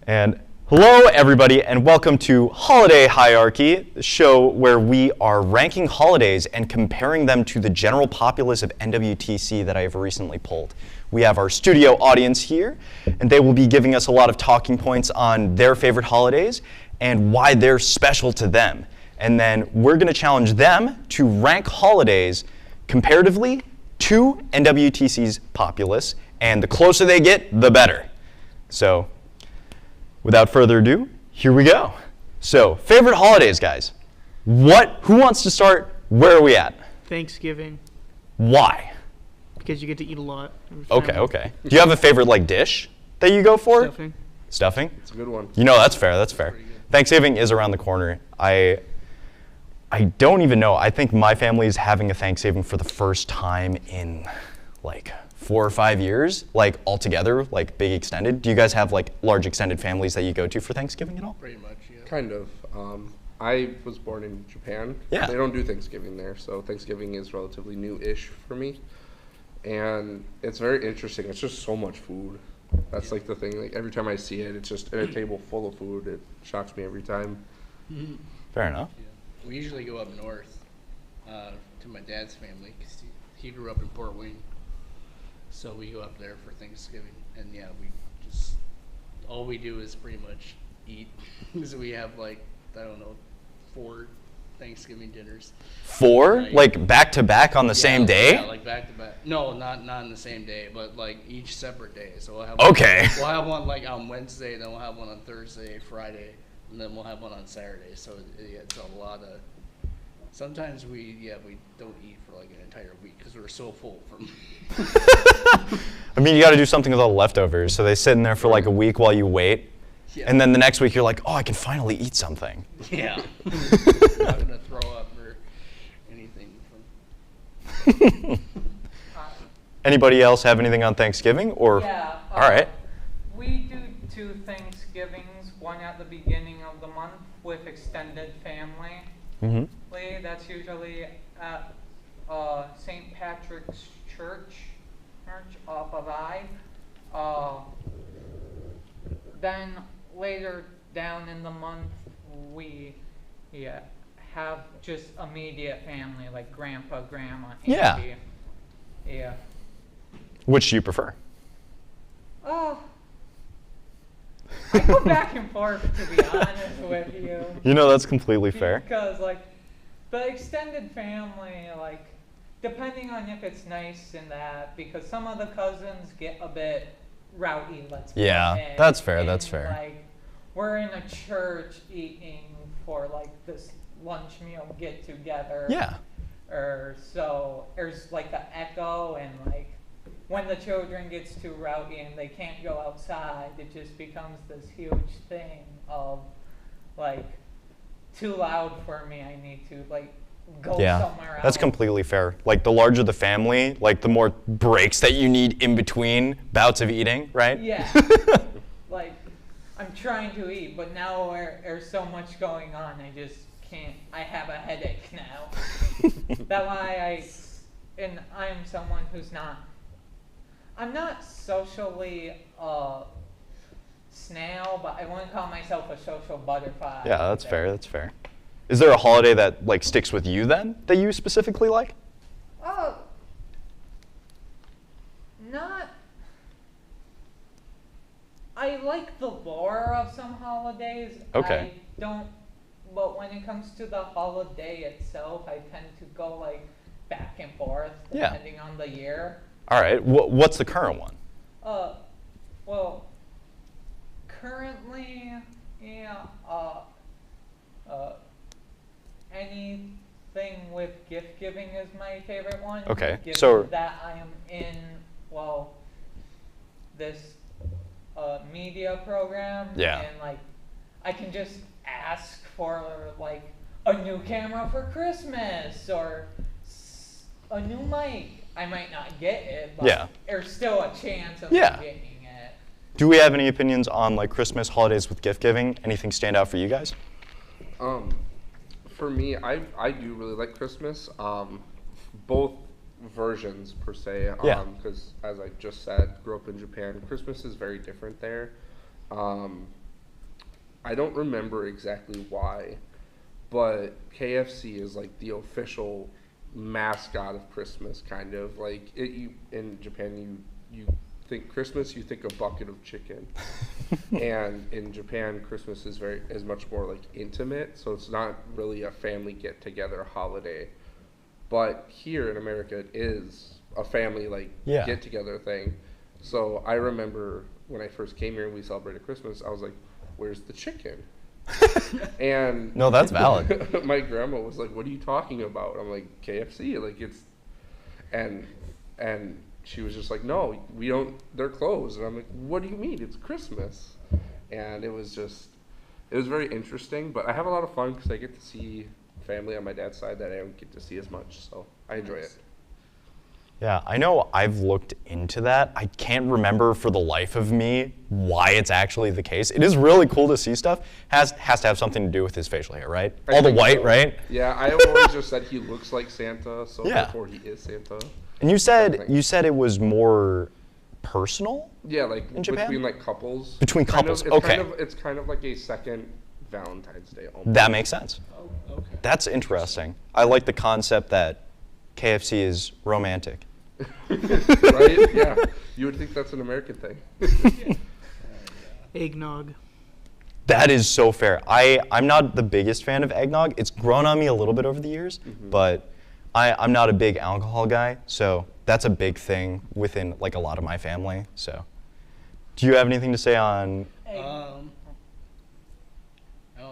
And hello, everybody, and welcome to Holiday Hierarchy, the show where we are ranking holidays and comparing them to the general populace of NWTC that I have recently polled. We have our studio audience here, and they will be giving us a lot of talking points on their favorite holidays and why they're special to them. And then we're going to challenge them to rank holidays comparatively to NWTC's populace, and the closer they get, the better. So, without further ado, here we go. So, favorite holidays, guys. Who wants to start? Where are we at? Thanksgiving. Why? Because you get to eat a lot. Okay. Do you have a favorite dish that you go for? Stuffing. Stuffing? It's a good one. You know, that's fair. Thanksgiving is around the corner. I don't even know. I think my family is having a Thanksgiving for the first time in 4 or 5 years, all together, big extended. Do you guys have large extended families that you go to for Thanksgiving at all? Pretty much, yeah. Kind of. I was born in Japan. Yeah. They don't do Thanksgiving there, so Thanksgiving is relatively new-ish for me. And it's very interesting. It's just so much food. That's the thing. Every time I see it, it's just at a table full of food. It shocks me every time. Mm-hmm. Fair enough. Yeah. We usually go up north to my dad's family because he grew up in Port Wayne. So we go up there for Thanksgiving, and yeah, all we do is pretty much eat. So we have 4 Thanksgiving dinners. 4? Back to back on the same day? Yeah, back to back. No, not on the same day, but each separate day. So we'll have we'll have one on Wednesday, then we'll have one on Thursday, Friday, and then we'll have one on Saturday. So yeah, it's a lot of. Sometimes we don't eat for an entire week because we're so full from. I mean, you got to do something with all the leftovers. So they sit in there for a week while you wait, and then the next week you're like, oh, I can finally eat something. Yeah. I'm not gonna throw up or anything. Anybody else have anything on Thanksgiving? Or yeah. All right. We do 2 Thanksgivings, one at the beginning of the month with extended family. Mm-hmm. That's usually at St. Patrick's Church off of I. Then later down in the month, we have just immediate family, like grandpa, grandma, auntie. Yeah. Which do you prefer? Oh, I go back and forth, to be honest with you. You know, that's completely fair. Because, the extended family, depending on if it's nice and that, because some of the cousins get a bit rowdy, let's put it. That's fair, and, that's fair. We're in a church eating for, this lunch meal get-together. Yeah. So there's, the echo and, when the children gets too rowdy and they can't go outside, it just becomes this huge thing of, too loud for me, I need to, go somewhere else. That's completely fair. The larger the family, the more breaks that you need in between bouts of eating, right? Yeah. I'm trying to eat, but now there's so much going on, I just can't. I have a headache now. That's why I'm someone who's I'm not socially snail, but I wouldn't call myself a social butterfly. Yeah, that's fair. Is there a holiday that sticks with you then, that you specifically like? I like the lore of some holidays. Okay. But when it comes to the holiday itself, I tend to go back and forth depending on the year. All right. What's the current one? Well, currently, anything with gift giving is my favorite one. Okay. Given that I am in, this media program. Yeah. And I can just ask for a new camera for Christmas or a new mic. I might not get it, but there's still a chance of getting it. Do we have any opinions on Christmas holidays with gift giving? Anything stand out for you guys? For me, I do really like Christmas. Both versions per se, because as I just said, grew up in Japan. Christmas is very different there. I don't remember exactly why, but KFC is like the official mascot of Christmas, kind of like in Japan. You think Christmas, you think a bucket of chicken, and in Japan, Christmas is much more like intimate. So it's not really a family get together holiday, but here in America, it is a family get together thing. So I remember when I first came here and we celebrated Christmas, I was like, "Where's the chicken?" And No, that's valid. my grandma was like, "What are you talking about?" I'm like, "KFC, like it's," and she was just like, "No, we don't. They're closed." And I'm like, "What do you mean? It's Christmas." And it was very interesting. But I have a lot of fun because I get to see family on my dad's side that I don't get to see as much. So I enjoy it. Yeah, I know I've looked into that. I can't remember for the life of me why it's actually the case. It is really cool to see stuff. Has to have something to do with his facial hair, right? All the white, so. Right? Yeah, I have always just said he looks like Santa, so therefore he is Santa. And you said it was more personal? Yeah, like in Japan? between like couples. Between couples, it's okay. It's kind of like a second Valentine's Day almost. That makes sense. Oh, okay. That's interesting. I like the concept that KFC is romantic. Right? Yeah. You would think that's an American thing. Eggnog. That is so fair. I'm not the biggest fan of eggnog. It's grown on me a little bit over the years, but I'm not a big alcohol guy, so that's a big thing within like a lot of my family. So, do you have anything to say on?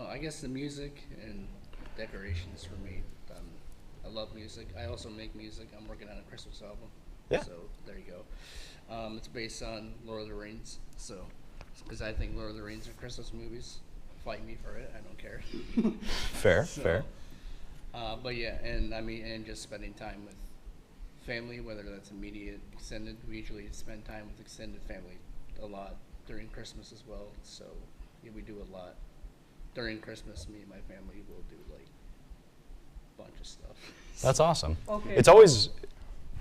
I guess the music and decorations for me. I love music. I also make music. I'm working on a Christmas album. Yeah. So there you go. It's based on Lord of the Rings. So, because I think Lord of the Rings are Christmas movies. Fight me for it. I don't care. Fair. But yeah, and just spending time with family, whether that's immediate, extended. We usually spend time with extended family a lot during Christmas as well. So yeah, we do a lot during Christmas. Me and my family will do like a bunch of stuff. That's awesome. Okay. It's always.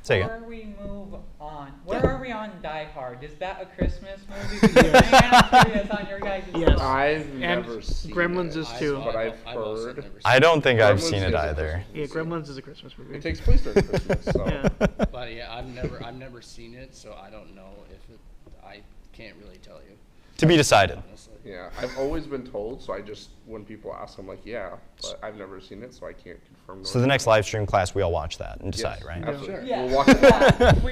Say again. Before we move on, where are we on Die Hard? Is that a Christmas movie? Because I am curious on your guys' Yes. thoughts. I've never seen Gremlins it, is too. but I've also heard. never seen I don't think I've Gremlins seen is it a either. Christmas Yeah, movie. Gremlins is a Christmas movie. It takes place during Christmas, so. Yeah. But yeah, I've never seen it, so I don't know if it. I can't really tell you. To be decided. Honestly. Yeah, I've always been told, so I just, when people ask, I'm like, yeah, but I've never seen it, so I can't confirm. So the next live stream class, we all watch that and decide, Yes, right? absolutely. Sure. Yeah. We'll watch it all.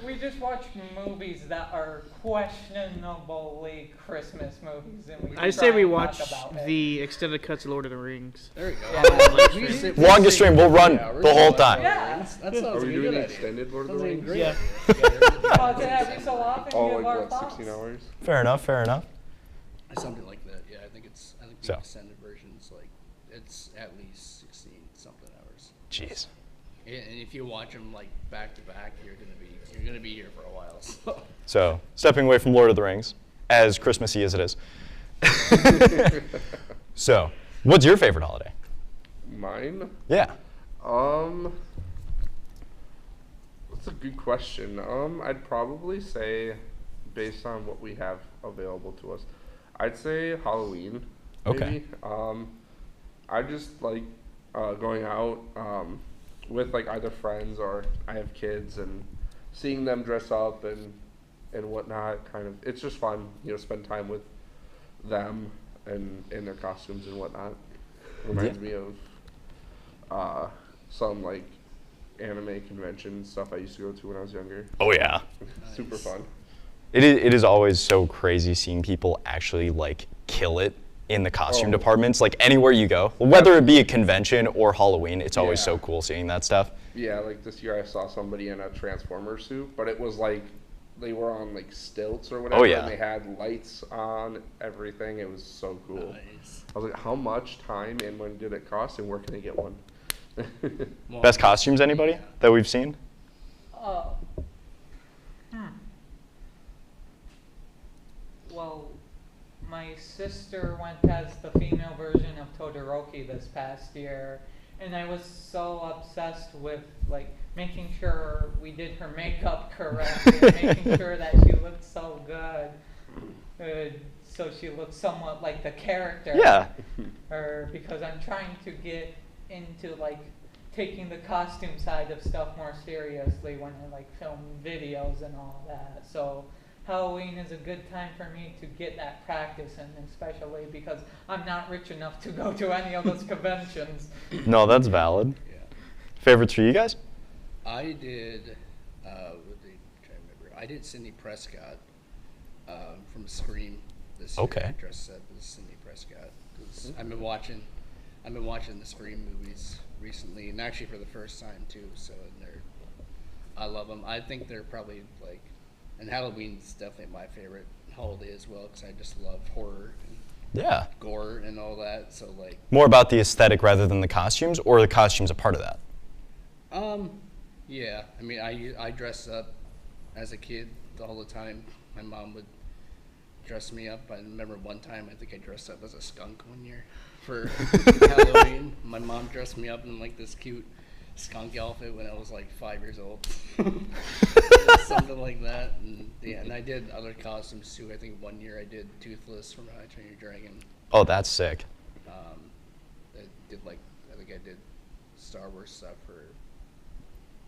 we just watch movies that are questionably Christmas movies, and we I try say we and watch talk about it. the extended cuts of Lord of the Rings. There we go. Yeah. We used to- Longest stream, we'll run Yeah, we're the gonna whole watch time. Lord of the Yeah. Rings. That Are sounds we like a doing good the idea. extended Lord of the Sounds like a Rings? great Yeah. idea. Pause it every so often, Oh, give our like what, thoughts. 16 hours? Fair enough. Something like that. Yeah, I think So. the extended version's like it's at least 16 something hours. Jeez. And if you watch them like back to back, you're gonna be here for a while. So. So, stepping away from Lord of the Rings, as Christmassy as it is. So, what's your favorite holiday? Mine? Yeah. That's a good question. I'd probably say, based on what we have available to us, I'd say Halloween. Okay. Maybe. I just like going out with like either friends or I have kids and seeing them dress up and whatnot. Kind of, it's just fun, spend time with them and in their costumes and whatnot. Reminds me of some like anime convention stuff I used to go to when I was younger. Oh yeah. Super fun. It is always so crazy seeing people actually like kill it in the costume Oh. departments, like anywhere you go. Whether it be a convention or Halloween, it's always Yeah. so cool seeing that stuff. Yeah, like this year I saw somebody in a Transformer suit, but it was like they were on like stilts or whatever. Oh, yeah. And they had lights on, everything. It was so cool. Nice. I was like, how much time and when did it cost and where can I get one? Well, Best costumes, anybody yeah. that we've seen? Well, my sister went as the female version of Todoroki this past year, and I was so obsessed with like making sure we did her makeup correctly, and making sure that she looked so good. so she looks somewhat like the character. Yeah. Or because I'm trying to get into like taking the costume side of stuff more seriously when I like film videos and all that. So Halloween is a good time for me to get that practice, and especially because I'm not rich enough to go to any of those conventions. No, that's valid. Yeah. Favorites for you guys? I did. What did I try to remember? I did Sidney Prescott from Scream this year. Okay. I dressed up as Sidney Prescott 'cause I've been watching the Scream movies recently, and actually for the first time too. So I love them. I think they're probably like, and Halloween's definitely my favorite holiday as well because I just love horror and Yeah. gore and all that. So like, More about the aesthetic rather than the costumes, or the costumes a part of that? yeah. I mean, I dressed up as a kid all the time. My mom would dress me up. I remember one time I think I dressed up as a skunk one year for Halloween. My mom dressed me up in like this cute skunk outfit when I was like 5 years old. Something like that. And yeah, and I did other costumes too. I think one year I did Toothless from How I Trained Your Dragon. Oh, that's sick. I did like, I think I did Star Wars stuff or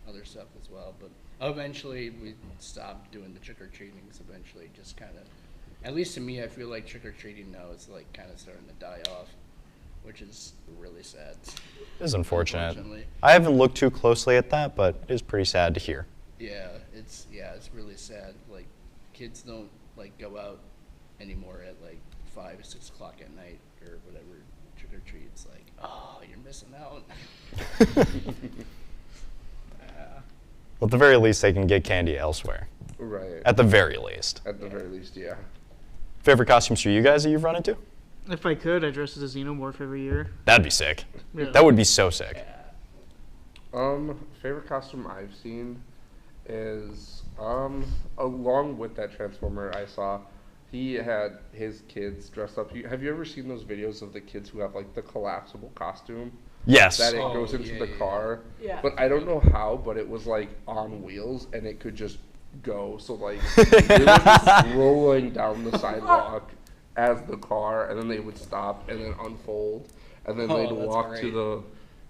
other stuff as well. But eventually we stopped doing the trick-or-treatings. Eventually just kind of, at least to me, I feel like trick-or-treating now is like kind of starting to die off, which is really sad. It is unfortunate. Unfortunately. I haven't looked too closely at that, but it is pretty sad to hear. Yeah, it's really sad. Like, kids don't like go out anymore at like 5 or 6 o'clock at night or whatever. Trick or treat. It's like, oh, you're missing out. Well, at the very least, they can get candy elsewhere. Right. At the very least. At the very least, yeah. Favorite costumes for you guys that you've run into? If I could, I'd dress as a xenomorph every year. That'd be sick. Yeah. That would be so sick. Favorite costume I've seen is along with that Transformer I saw, he had his kids dressed up. Have you ever seen those videos of the kids who have like the collapsible costume? Yes. That it Oh, goes into yeah, the yeah. car. Yeah. But I don't know how, but it was like on wheels and it could just go. So like it was just rolling down the sidewalk as the car, and then they would stop and then unfold, and then Oh, they'd that's walk great. to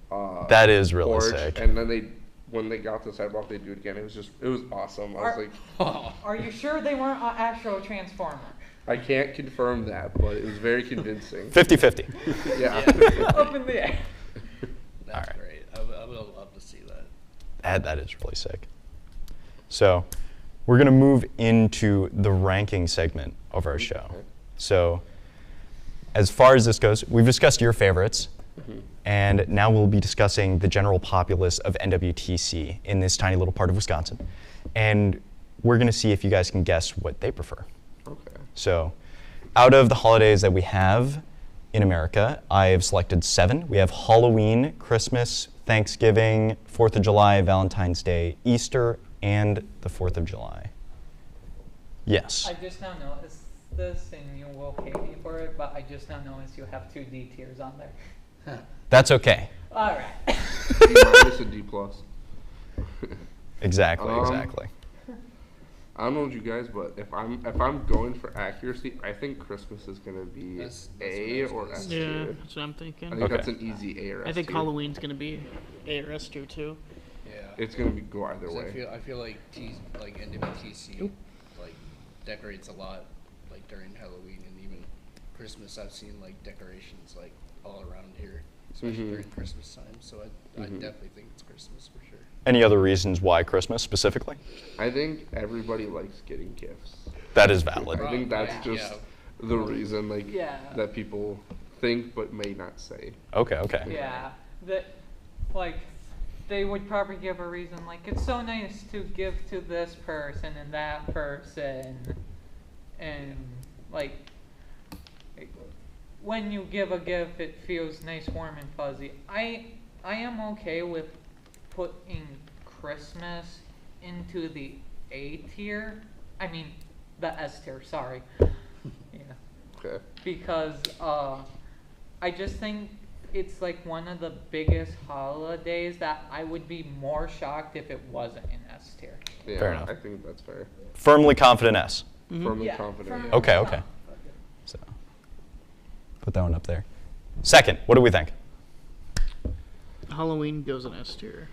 the That is really porch, sick. and then when they got to the sidewalk, they'd do it again. It was awesome. I was Are- like, Oh, Are you sure they weren't an actual Transformer? I can't confirm that, but it was very convincing. 50-50. Yeah. Up in the air. that's Alright. great. I would love to see that. That is really sick. So, we're going to move into the ranking segment of our show. Okay. So, as far as this goes, we've discussed your favorites, and now we'll be discussing the general populace of NWTC in this tiny little part of Wisconsin. And we're going to see if you guys can guess what they prefer. Okay. So, out of the holidays that we have in America, I have selected 7. We have Halloween, Christmas, Thanksgiving, 4th of July, Valentine's Day, Easter, and the 4th of July. Yes. I just now noticed this, and you will hate me for it, but I just now noticed you have 2 D tiers on there. That's okay. All right. D minus and D plus. Exactly, Um, exactly. I don't know what you guys, but if I'm going for accuracy, I think Christmas is gonna be That's A what I was or gonna S say. Yeah, tier. that's what I'm thinking. I think Okay. that's an easy A or S I think tier. Halloween's gonna be A or S tier too. Yeah. It's gonna be go either 'Cause way. I feel like NWTC like decorates a lot like during Halloween and even Christmas. I've seen like decorations like all around here, especially Mhm. during Christmas time. So I Mhm. definitely think it's Christmas for sure. Any other reasons why Christmas specifically? I think everybody likes getting gifts. That is valid. I think that's Right, just yeah. the reason, like Yeah. that people think but may not say. Okay, okay. Yeah. That, like, they would probably give a reason, like, it's so nice to give to this person and that person. And, like, when you give a gift, it feels nice, warm, and fuzzy. I am okay with putting Christmas into the A tier. I mean, the S tier, sorry. Yeah. Okay. Because I just think it's like one of the biggest holidays that I would be more shocked if it wasn't in S tier. Yeah, Fair enough. I think that's fair. Firmly confident S. Firmly Yeah, confident. firmly Yeah. Okay, okay. So put that one up there. Second, what do we think? Halloween goes in S tier.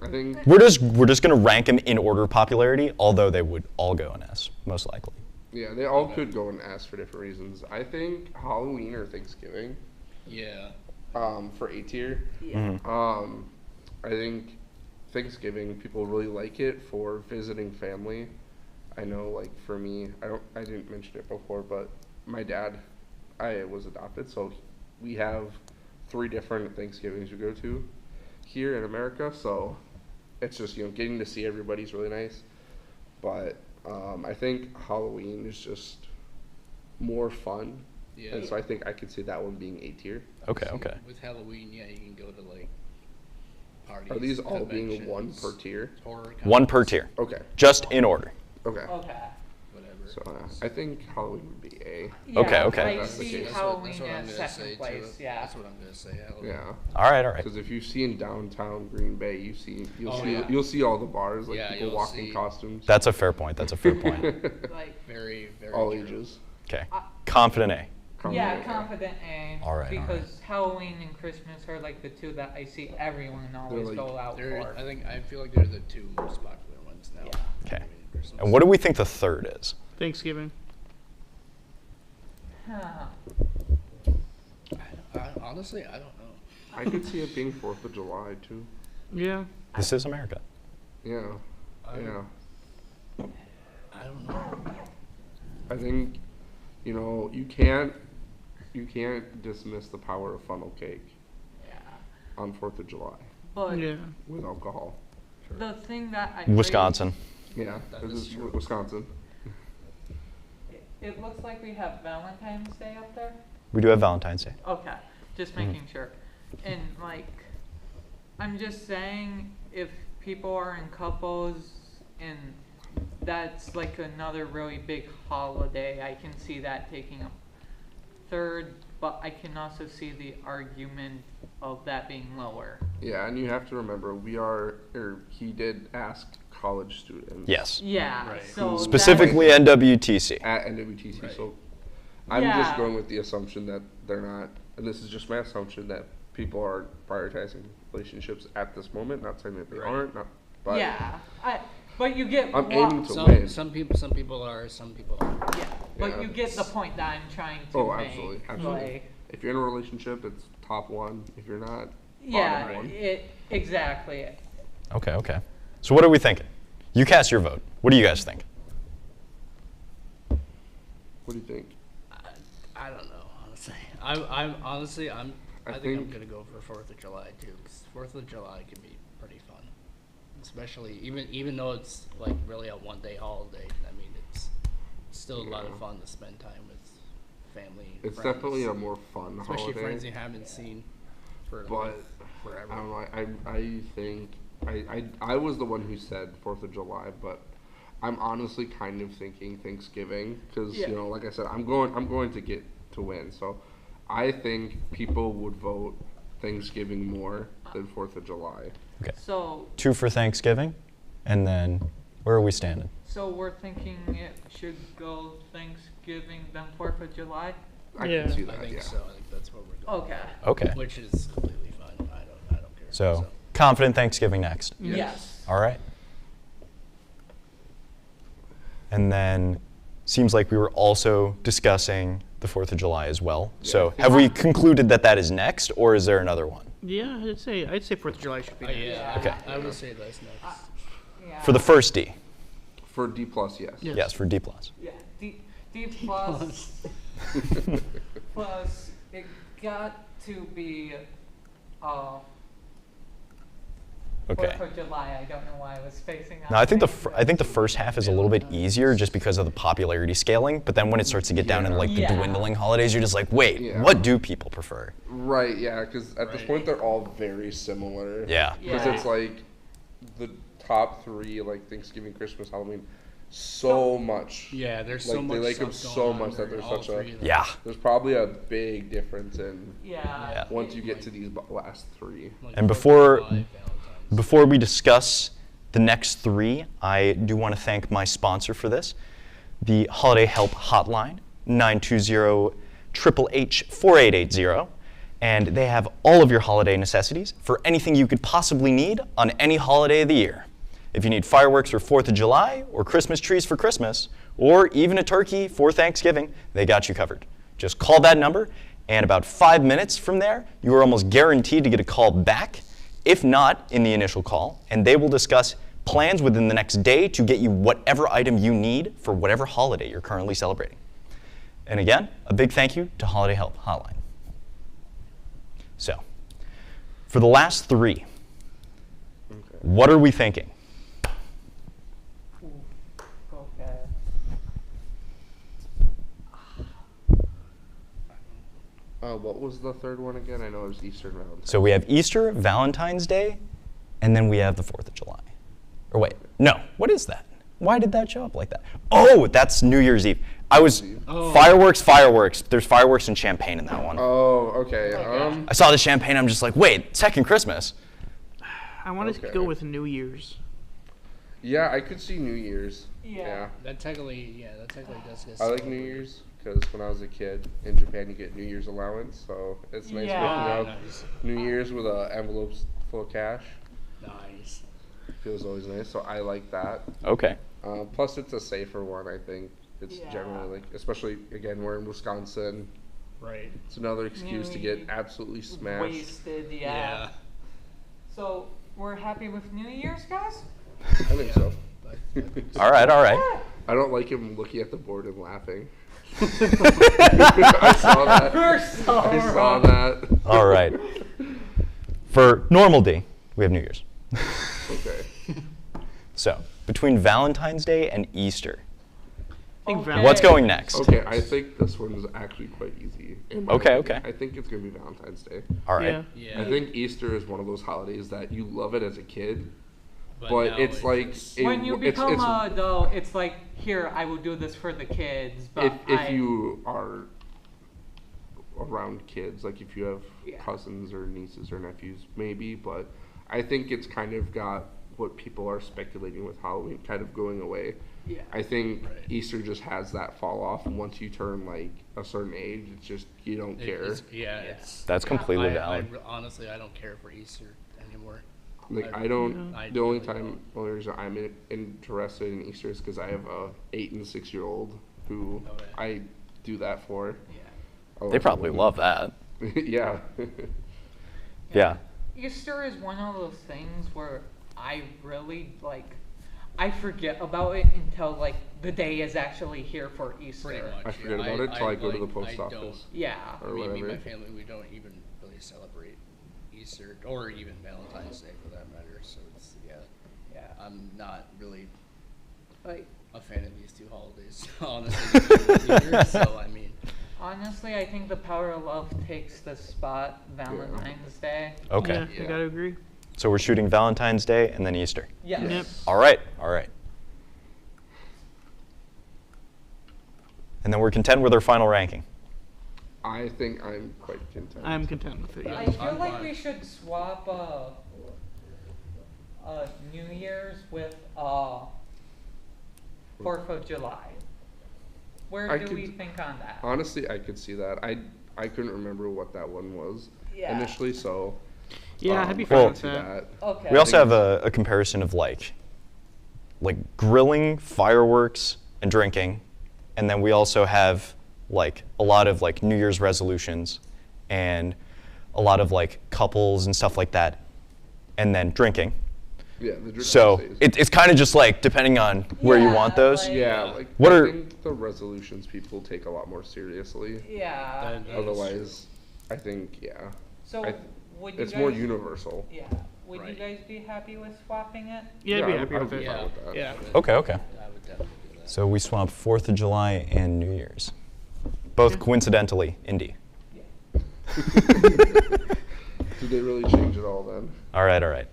I think We're just gonna rank them in order of popularity, although they would all go in S, most likely. yeah, they all could go and ask for different reasons. I think Halloween or Thanksgiving, Yeah. for A tier. Yeah. I think Thanksgiving people really like it for visiting family. I know, like for me, I didn't mention it before, but my dad, I was adopted, so we have 3 different Thanksgivings we go to here in America. So it's just getting to see everybody's really nice. But I think Halloween is just more fun, Yeah. and so I think I could see that one being A tier. Okay, See, okay. With Halloween, yeah, you can go to like parties. Are these all being one conventions, per tier? Horror One per cons, tier, Okay. just in order. Okay. Okay. Whatever. So I think Halloween would be A. Yeah, Okay, okay. I That's the see case. Halloween what I'm as gonna say, second too. place. Yeah. That's what I'm gonna say. Halloween. Yeah. All right, all right. Because if you see in downtown Green Bay, Oh, yeah. you'll see all the bars, like Yeah, people you'll walking see- costumes. That's a fair point. That's a fair point. Like. Very, very. all true. ages. Okay. Confident A. Yeah, Confident. confident A. All right, all Because Halloween and Christmas are like the 2 that I see everyone always like- go out for. I feel like they're the 2 most popular ones now. Yeah. Okay. Halloween and Christmas. And what do we think the third is? Thanksgiving. Huh. Honestly, I don't know. I could see it being 4th of July too. Yeah. This is America. Yeah. I- Yeah. I don't know. I think, you can't dismiss the power of funnel cake Yeah. on 4th of July But Yeah. with alcohol. the thing that I Wisconsin. Yeah. That This is is true. Wisconsin. It looks like we have Valentine's Day up there. We do have Valentine's Day. Okay, just making sure. And like, I'm just saying, if people are in couples and that's like another really big holiday, I can see that taking up third, but I can also see the argument of that being lower. Yeah, and you have to remember, he did ask college students. Yes. Yeah, Right. so Specifically NWTC. At NWTC, Right. so I'm Yeah. just going with the assumption that they're not, and this is just my assumption, that people are prioritizing relationships at this moment. Not saying that they Right. aren't, but yeah, but you get I'm aiming to Some win. some people are, some people aren't. yeah, but Yeah. you get the point that I'm trying to Oh, make. absolutely, absolutely. Like, If you're in a relationship, it's top 1. If you're not, yeah, bottom 1. exactly. Okay, okay. So what are we thinking? You cast your vote. What do you guys think? What do you think? I don't know, honestly. I'm honestly, I think I'm think- gonna go for 4th of July too, 'cause 4th of July can be pretty fun, especially even though it's like really a 1-day holiday. I mean, it's still a lot of fun to spend time with family. It's friends, definitely a more fun especially holiday. friends you haven't seen for But like, forever. I don't know. I think I was the one who said 4th of July, but I'm honestly kind of thinking Thanksgiving because Yeah. like I said, I'm going to get to win. So I think people would vote Thanksgiving more than 4th of July. Okay. So 2 for Thanksgiving, and then where are we standing? So we're thinking it should go Thanksgiving, then 4th of July? I Yeah. can see I that. think Yeah. so. I think that's what we're going. Okay. Okay. Which is completely fine. I don't care. So confident Thanksgiving next. Yes. All right. And then seems like we were also discussing the 4th of July as well. So have we concluded that that is next, or is there another one? Yeah, I'd say 4th of July should be next. yeah. Okay. I would say that's next. Yeah. For the first D. For D plus, yes. Yeah. Yes, for D plus. Yeah, D plus, plus, it got to be, Okay. 4th of July, I don't know why I was spacing out. Now I think things, I think the first half is a little bit easier just because of the popularity scaling, but then when it starts to get down into like the Yeah. dwindling holidays, you're just like, wait, Yeah. what do people prefer? Right. Yeah. Because at this Right. point they're all very similar. Yeah. Because Yeah. it's like the top 3, like Thanksgiving, Christmas, Halloween, so much. Yeah, there's Like, so they much like stuff 'em going so on much that during there's all such a- 3 of them. Yeah. There's probably a big difference in Yeah. once you get to these last 3. Like And 4th of before- July, Valentine's. Before we discuss the next 3, I do want to thank my sponsor for this. the Holiday Help Hotline, 920-HHH-4880. And they have all of your holiday necessities for anything you could possibly need on any holiday of the year. If you need fireworks for 4th of July, or Christmas trees for Christmas, or even a turkey for Thanksgiving, they got you covered. Just call that number, and about 5 minutes from there, you are almost guaranteed to get a call back, if not in the initial call, and they will discuss plans within the next day to get you whatever item you need for whatever holiday you're currently celebrating. And again, a big thank you to Holiday Help Hotline. So, for the last three, what are we thinking? Okay. What was the third one again? I know it was Easter and Valentine's. So we have Easter, Valentine's Day, and then we have the 4th of July. Or wait, no, what is that? Why did that show up like that? Oh, that's New Year's Eve. I was, fireworks. There's fireworks and champagne in that one. Oh, okay. I saw the champagne, I'm just like, wait, second Christmas. I wanted to Okay. go with New Year's. Yeah, I could see New Year's. Yeah. That technically does get I like New Year's because when I was a kid in Japan, you get New Year's allowance, so it's nice Yeah. waking up Nice. New Year's with envelopes full of cash. Nice. Feels always nice, so I like that. Okay. Plus, it's a safer one, I think. It's Yeah. generally like, especially again, we're in Wisconsin. Right. It's another excuse to get New- absolutely smashed. Wasted, yeah. So we're happy with New Year's, guys? I think so. All right. I don't like him looking at the board and laughing. I saw that. We're so I saw wrong. that. All right. For normal day, we have New Year's. Okay. So, between Valentine's Day and Easter, I think Okay. what's going next? Okay, I think this one is actually quite easy. in my Okay, opinion. okay. I think it's gonna be Valentine's Day. All right. Yeah. I think Easter is one of those holidays that you love it as a kid, but now it's like just- When you it's- become it's- an adult, it's like, here, I will do this for the kids, but if you are around kids, like if you have Yeah. cousins or nieces or nephews, maybe. But I think it's kind of got what people are speculating with Halloween kind of going away. Yeah. I think Right. Easter just has that fall off, and once you turn like a certain age, it's just you don't care. It's That's completely valid. Honestly, I don't care for Easter anymore. Like I- I don't. I The only really time, only reason I'm interested in Easter is because I have a 8 and 6 year old who Okay. I do that for. Yeah. They probably love that. Yeah. Yeah. Easter is one of those things where I really I forget about it until like the day is actually here for Easter. Pretty much. I forget about it till I go to the post I don't- office. Yeah. Or Me and whatever. my family, we don't even really celebrate Easter or even Valentine's Day for that matter. So it's Yeah. I'm not really Like a fan of these two holidays, honestly. either, so I mean, honestly, I think the power of love takes the spot Valentine's Day. Okay. Yeah, I Yeah. gotta agree. So we're shooting Valentine's Day and then Easter. Yes. Yep. All right. And then we're content with our final ranking. I think I'm quite content. I'm content with it. I Yeah. feel I'm like fine. we should swap New Year's with 4th of July. Where I do we could- think on that? Honestly, I could see that. I couldn't remember what that one was Yeah. initially, so Yeah, I'd be I fine Well- could with see that. Okay. We also have a comparison of like grilling, fireworks, and drinking. And then we also have like a lot of like New Year's resolutions and a lot of like couples and stuff like that. And then drinking. yeah. The drinking So stays. it's kind of just like depending on where you Yeah, want those. like- yeah, like What I are- think the resolutions people take a lot more seriously. Yeah. That- Otherwise, I think So I- would you it's guys? more universal. Yeah. Would you Right. guys be happy with swapping it? Yeah, I'd be I happy would with be it. fine yeah, with that. yeah. Okay. I would definitely do that. So we swap 4th of July and New Year's. Both coincidentally indie. Did they really change it all then? All right.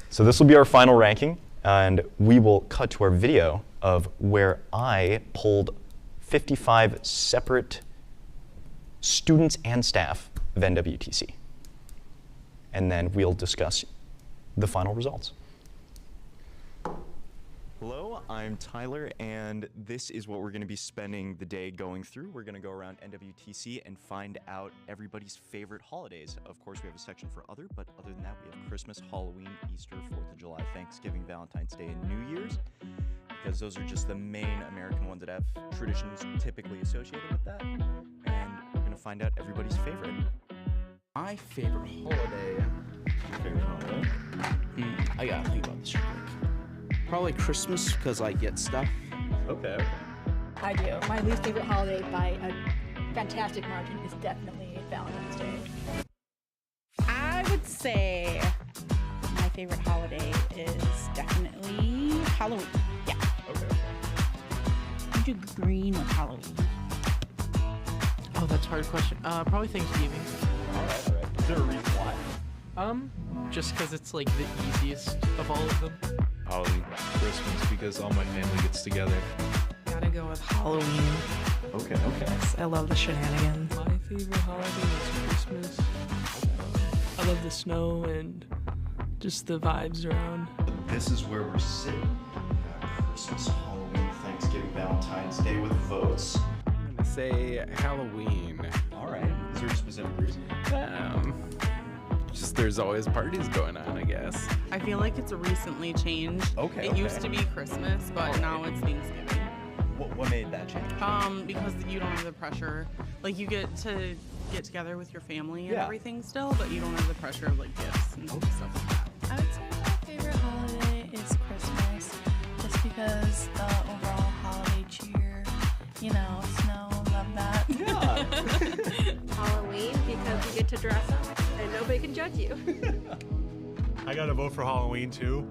So this will be our final ranking, and we will cut to our video of where I polled 55 separate students and staff of NWTC. And then we'll discuss the final results. Hello, I'm Tyler, and this is what we're going to be spending the day going through. We're going to go around NWTC and find out everybody's favorite holidays. Of course, we have a section for other, but other than that, we have Christmas, Halloween, Easter, 4th of July, Thanksgiving, Valentine's Day, and New Year's, because those are just the main American ones that have traditions typically associated with that. And we're going to find out everybody's favorite. My favorite holiday. I gotta think about this real quick. Probably Christmas because I get stuff. Okay. I do. My least favorite holiday by a fantastic margin is definitely Valentine's Day. I would say my favorite holiday is definitely Halloween. Yeah. Okay. You do green with Halloween. Oh, that's a hard question. Probably Thanksgiving. All right. Is there a reason why? Just because it's like the easiest of all of them. Halloween, Christmas, because all my family gets together. Gotta go with Halloween. Okay. I love the shenanigans. My favorite holiday is Christmas. I love the snow and just the vibes around. This is where we're sitting. Christmas, Halloween, Thanksgiving, Valentine's Day with votes. I'm gonna say Halloween. All right. Is there a specific reason? Just there's always parties going on, I guess. I feel like it's recently changed. Okay, It used to be Christmas, but now it's Thanksgiving. What made that change? Because you don't have the pressure. Like, you get to get together with your family and Yeah. everything still, but you don't have the pressure of like gifts and stuff like that. I would say my favorite holiday is Christmas, just because the overall holiday cheer, snow, love that. Yeah. Halloween, because you get to dress up and nobody can judge you. I gotta vote for Halloween too.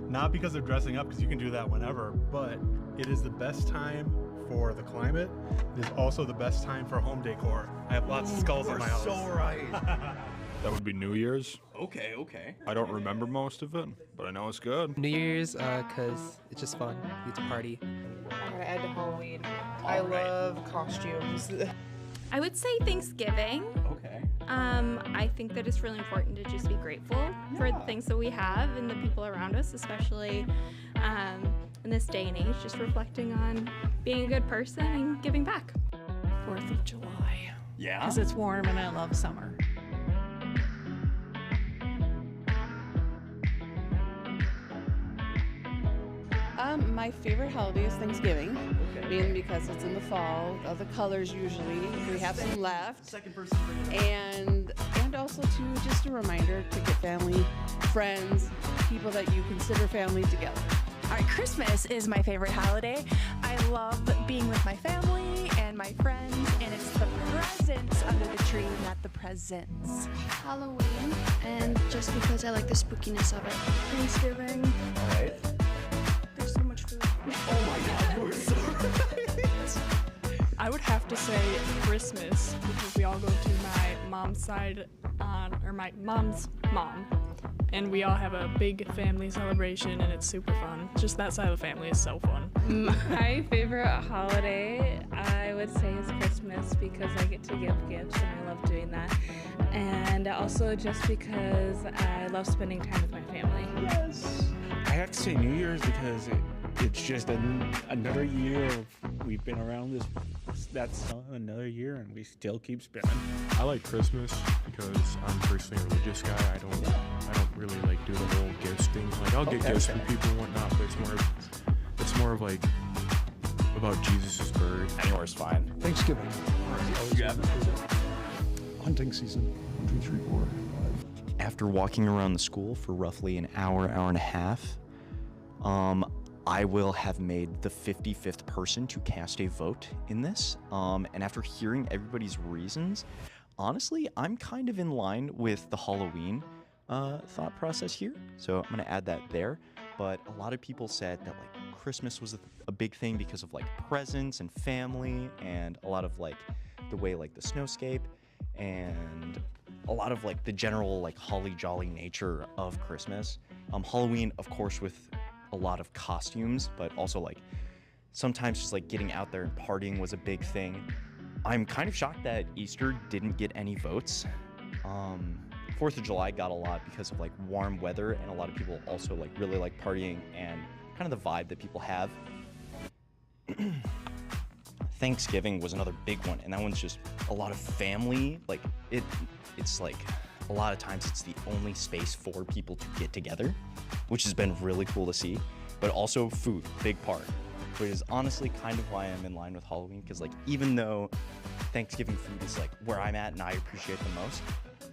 Not because of dressing up, because you can do that whenever, but it is the best time for the climate. It is also the best time for home decor. I have lots of skulls in my house. So right. That would be New Year's. Okay. I don't remember most of it, but I know it's good. New Year's, because it's just fun. You get to party. I'm gonna add to Halloween. I love costumes. I would say Thanksgiving. Okay. I think that it's really important to just be grateful for the things that we have and the people around us, especially in this day and age, just reflecting on being a good person and giving back. 4th of July. Yeah. Because it's warm and I love summer. My favorite holiday is Thanksgiving, mainly because it's in the fall. All the colors usually. We have some left. Second person. And also too, just a reminder to get family, friends, people that you consider family together. All right, Christmas is my favorite holiday. I love being with my family and my friends, and it's the presents under the tree, not the presents. Halloween, and just because I like the spookiness of it. Thanksgiving. All right. There's so much food. Oh my God, you were so right. I would have to say Christmas because we all go to my mom's side my mom's mom. And we all have a big family celebration and it's super fun. Just that side of the family is so fun. My favorite holiday, I would say, is Christmas because I get to give gifts and I love doing that. And also just because I love spending time with my family. Yes. I have to say New Year's because it's just another year of we've been around that's another year and we still keep spinning. I like Christmas because I'm personally a religious guy. I don't really like do the whole gifts thing. Like I'll get gifts from people and whatnot, but it's more of like about Jesus' birth. Anywhere's fine. Thanksgiving. You have Hunting season. 1, 2, 3, 4, 5. After walking around the school for roughly an hour and a half, I will have made the 55th person to cast a vote in this. And after hearing everybody's reasons, honestly, I'm kind of in line with the Halloween thought process here. So I'm gonna add that there. But a lot of people said that like Christmas was a big thing because of like presents and family and a lot of like the way like the snowscape and a lot of like the general like holly jolly nature of Christmas. Halloween, of course, with a lot of costumes, but also like sometimes just like getting out there and partying was a big thing. I'm kind of shocked that Easter didn't get any votes. 4th of July got a lot because of like warm weather and a lot of people also like really like partying and kind of the vibe that people have. Thanksgiving was another big one, and that one's just a lot of family. Like it's like a lot of times it's the only space for people to get together, which has been really cool to see. But also food, big part, which is honestly kind of why I'm in line with Halloween, because like even though Thanksgiving food is like where I'm at and I appreciate the most,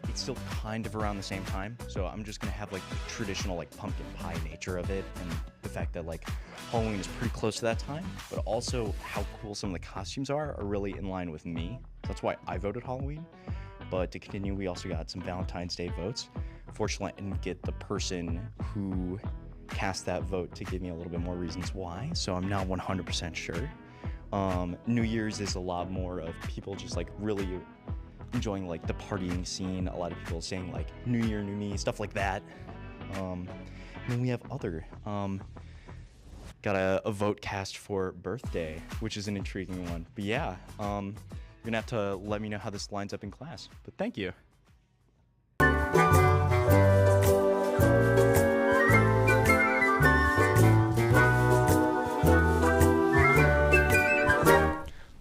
it's still kind of around the same time. So I'm just gonna have like the traditional like pumpkin pie nature of it, and the fact that like Halloween is pretty close to that time, but also how cool some of the costumes are really in line with me. So that's why I voted Halloween. But to continue, we also got some Valentine's Day votes. Fortunately, I didn't get the person who cast that vote to give me a little bit more reasons why, so I'm not 100% sure. New Year's is a lot more of people just like really enjoying like the partying scene. A lot of people saying like New Year, New Me, stuff like that. And then we have other. Got a vote cast for birthday, which is an intriguing one. But yeah, you're gonna have to let me know how this lines up in class. But thank you.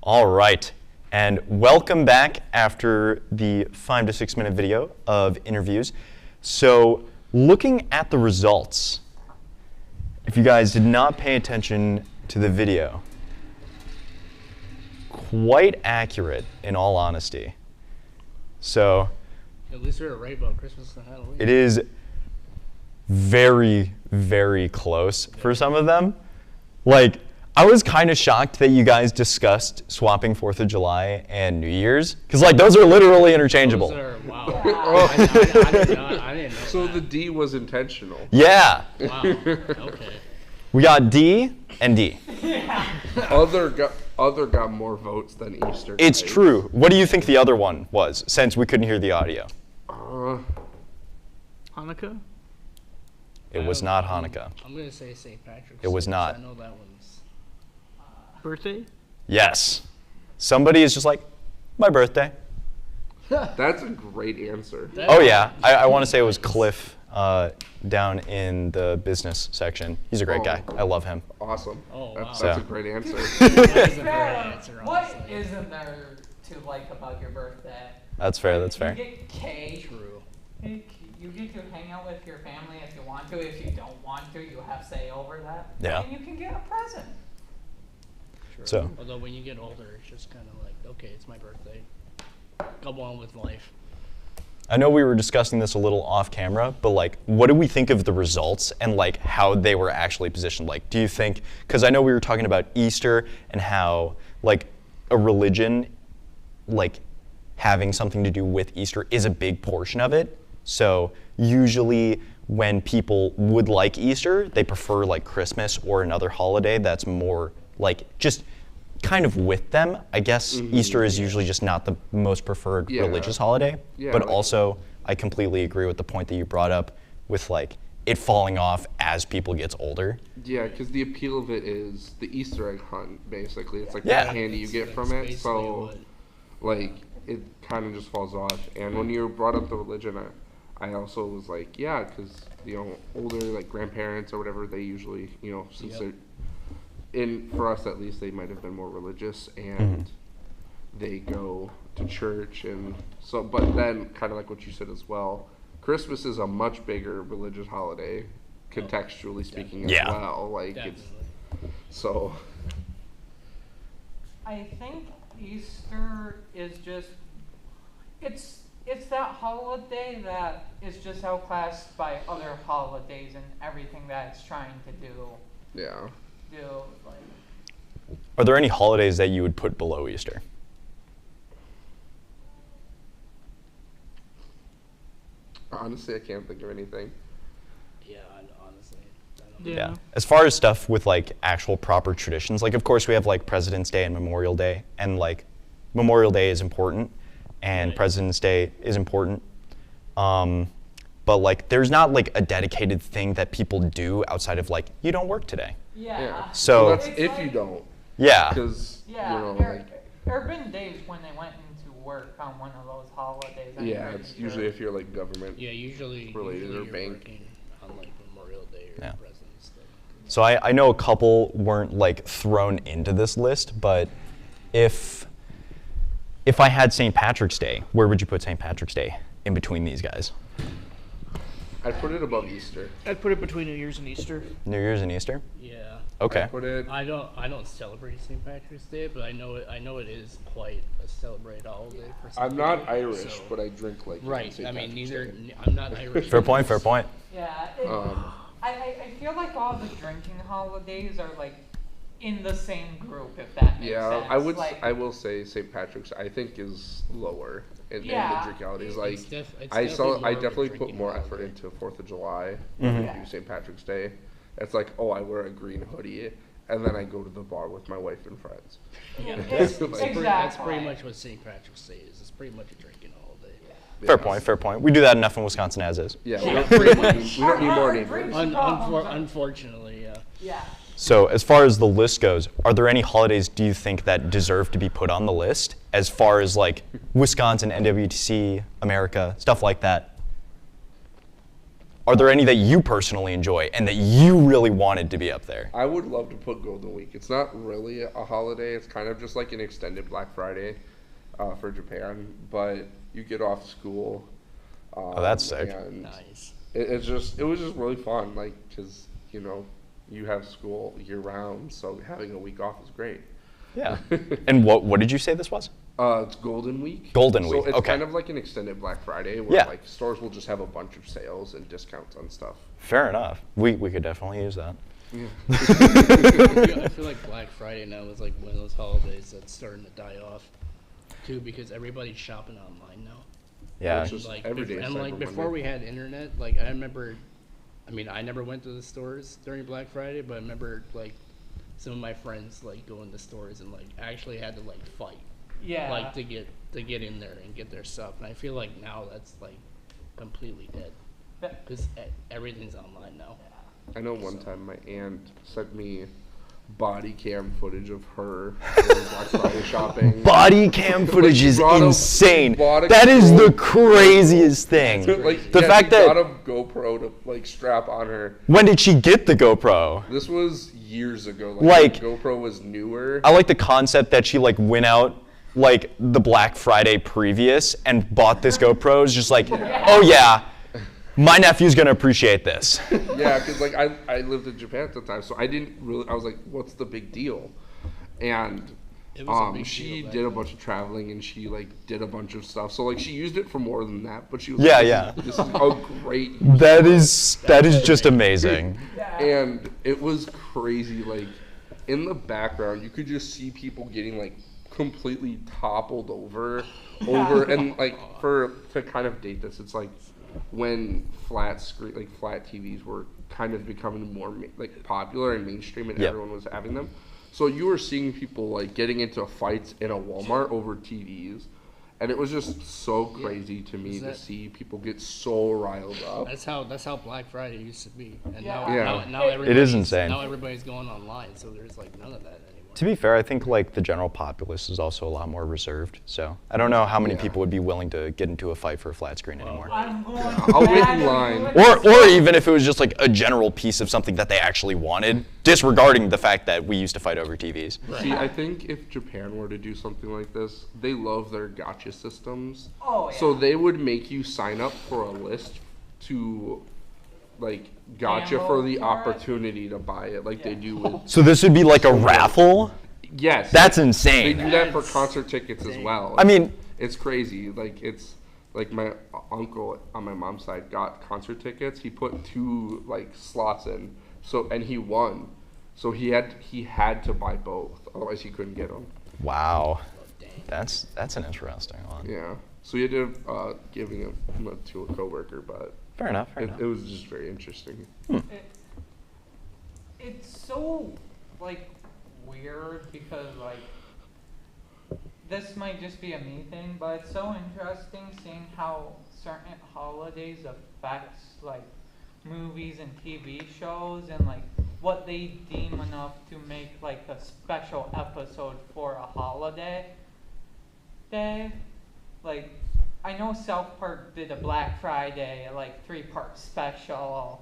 All right, and welcome back after the 5 to 6 minute video of interviews. So looking at the results, if you guys did not pay attention to the video, quite accurate in all honesty. So at least we were right about Christmas and Halloween. it is very, very close for some of them. Like, I was kind of shocked that you guys discussed swapping 4th of July and New Year's, because like those are literally interchangeable. Those are, wow. I didn't know So that. the D was intentional. Yeah. Wow. Okay. We got D and D. Other got more votes than Easter. It's guys. true. What do you think the other one was, since we couldn't hear the audio? Hanukkah? It was not Hanukkah. I'm gonna say St. Patrick's. It was Day, 'cause not. I know that one's. Birthday? Yes. Somebody is just like, my birthday. That's a great answer. Oh yeah, I want to say it was Cliff down in the business section. He's a great guy. I love him. Awesome. Oh, wow. That's So. a great answer. That is a great answer, What honestly. isn't there to like about your birthday? That's fair, that's fair. You get cake. True. You get to hang out with your family if you want to. If you don't want to, you have say over that. Yeah. And you can get a present. True. So. Although when you get older, it's just kind of like, okay, it's my birthday. Go on with life. I know we were discussing this a little off camera, but like, what do we think of the results and like how they were actually positioned? Like, do you think, because I know we were talking about Easter and how like a religion, like having something to do with Easter is a big portion of it. So usually when people would like Easter, they prefer like Christmas or another holiday that's more like just kind of with them. I guess Easter is usually just not the most preferred religious holiday, but like, also I completely agree with the point that you brought up with like it falling off as people gets older. Yeah, because the appeal of it is the Easter egg hunt, basically. It's like the Yeah. candy you get from it. So, like, it kind of just falls off. And when you brought up the religion, I also was like, yeah, because, you know, older, like, grandparents or whatever, they usually, you know, since they're, for us at least, they might have been more religious, and they go to church. And so, but then, kind of like what you said as well, Christmas is a much bigger religious holiday, contextually speaking as well. Like, it's, so. I think Easter is just, it's that holiday that is just outclassed by other holidays and everything that it's trying to do. Yeah. Like. Are there any holidays that you would put below Easter? Honestly, I can't think of anything. Yeah, honestly. Yeah. As far as stuff with like actual proper traditions, like of course we have like President's Day and Memorial Day, and like Memorial Day is important and President's Day is important. But like there's not like a dedicated thing that people do outside of like, you don't work today. Yeah. So well, that's if you don't. Yeah. Because, Yeah, you know, there have been days when they went into work on one of those holidays. I'm yeah, pretty it's sure. usually if you're like government Yeah, usually related or you're bank. working on like Memorial Day or President's Day. So I know a couple weren't like thrown into this list, but if I had St. Patrick's Day, where would you put St. Patrick's Day in between these guys? I'd put it above Easter. I'd put it between New Year's and Easter. New Year's and Easter? Yeah. Okay. I'd put it. I don't celebrate St. Patrick's Day, but I know it is quite a celebrated holiday for some I'm not people, Irish, so- but I drink like Right. St. I mean, Patrick's neither. Day. I'm not Irish. Fair point, fair point. Yeah. Um, I feel like all the drinking holidays are like in the same group, if that makes Yeah, sense. I will say St. Patrick's I think is lower in Yeah. the drink holidays. It's Like it's I definitely more of a definitely put drinking more holiday. effort into 4th of July Mhm. than I do St. Patrick's Day. It's like, oh, I wear a green hoodie and then I go to the bar with my wife and friends. Yeah, That's it's- like- That's pretty much what St. Patrick's Day is. It's pretty much a drinking holiday. Fair point, fair point. We do that enough in Wisconsin as is. Yeah, we don't need more neighbors. Unfortunately, yeah. Yeah. So as far as the list goes, are there any holidays do you think that deserve to be put on the list as far as like Wisconsin, NWTC, America, stuff like that? Are there any that you personally enjoy and that you really wanted to be up there? I would love to put Golden Week. It's not really a holiday. It's kind of just like an extended Black Friday for Japan, but you get off school. Oh, that's sick. And Nice. it was just really fun, like, because, you know, you have school year round, so having a week off is great. Yeah. And what did you say this was? It's Golden Week. Golden So Week, it's okay. kind of like an extended Black Friday where Yeah. like stores will just have a bunch of sales and discounts on stuff. Fair enough. We could definitely use that. Yeah. I feel like Black Friday now is like one of those holidays that's starting to die off, too, because everybody's shopping online now. Yeah. Which is Like, every day and like Cyber before Monday. we had internet, like I remember, I mean, I never went to the stores during Black Friday, but I remember like some of my friends like going to stores and like actually had to like fight, Yeah. like to get in there and get their stuff. And I feel like now that's like completely dead because everything's online now. I know one time my aunt sent me body cam footage of her doing Black Friday shopping. Body cam footage is brought a- insane. bought a That is the GoPro. craziest thing. Like, The yeah, fact she that got a GoPro to like strap on her. when did she get the GoPro? This was years ago. Like- GoPro was newer. I like the concept that she like went out like the Black Friday previous and bought this GoPro. It's just like, oh yeah, my nephew's gonna appreciate this. Yeah, because like I lived in Japan at the time, so I didn't really. I was like, what's the big deal? And It was a big she deal back did a then. bunch of traveling and she like did a bunch of stuff. So like she used it for more than that, but she was Yeah, like, yeah. This is a great. That is just amazing. And it was crazy. Like in the background, you could just see people getting like completely toppled over, and like to kind of date this, it's like when flat TVs were kind of becoming more like popular and mainstream, and Yep. everyone was having them. So you were seeing people like getting into fights in a Walmart over TVs, and it was just so crazy to me Is to that- see people get so riled up. That's how Black Friday used to be, and Yeah. now It is everybody's- insane. Now everybody's going online, so there's like none of that anymore. To be fair, I think like the general populace is also a lot more reserved. So I don't know how many Yeah. people would be willing to get into a fight for a flat screen anymore. I'm going I'll wait in to line. Or even if it was just like a general piece of something that they actually wanted, disregarding the fact that we used to fight over TVs. See, I think if Japan were to do something like this, they love their gotcha systems. Oh, yeah. So they would make you sign up for a list to, like, gotcha Gamble for the for it? opportunity to buy it, like they do with. So this would be like a raffle? Yes. That's They insane. do that for concert tickets as well. I mean, It's crazy. Like it's like my uncle on my mom's side got concert tickets. He put 2 like slots in, and he won. So he had to buy both, otherwise he couldn't get them. wow. That's an interesting one. Yeah. So he had to giving it to a coworker, but Fair enough, fair enough. it was just very interesting. It's so like weird because like this might just be a me thing, but it's so interesting seeing how certain holidays affects like movies and TV shows and like what they deem enough to make like a special episode for a holiday day. Like I know South Park did a Black Friday like 3-part special.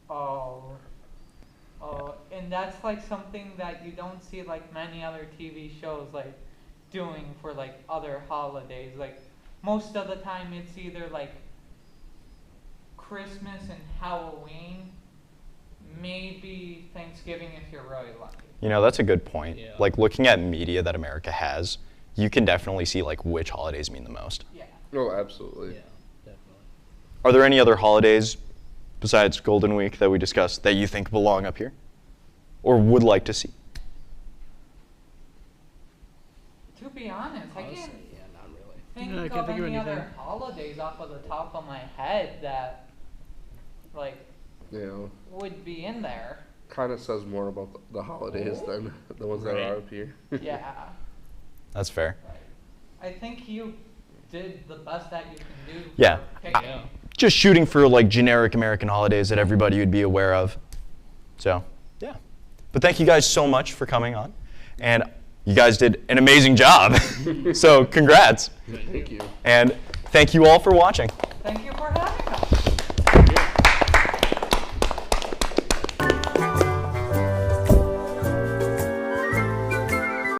Oh, Oh, and that's like something that you don't see like many other TV shows like doing for like other holidays. Like most of the time it's either like Christmas and Halloween, maybe Thanksgiving if you're really lucky. You know, that's a good point. Yeah. Like looking at media that America has, you can definitely see like which holidays mean the most. Yeah. Oh, absolutely. Yeah, definitely. Are there any other holidays besides Golden Week that we discussed that you think belong up here or would like to see? To be honest, I Honestly, can't yeah, not really. think Yeah, I of can't think of any other anything. holidays off of the top of my head that like You know, would be in there. kind of says more about the holidays than the ones that Right. are up here. Yeah. That's fair. I think you did the best that you can do. Yeah. for picking. Yeah. Just shooting for like generic American holidays that everybody would be aware of. So, yeah. But thank you guys so much for coming on. And you guys did an amazing job. So, congrats. Thank you. And thank you all for watching. Thank you for having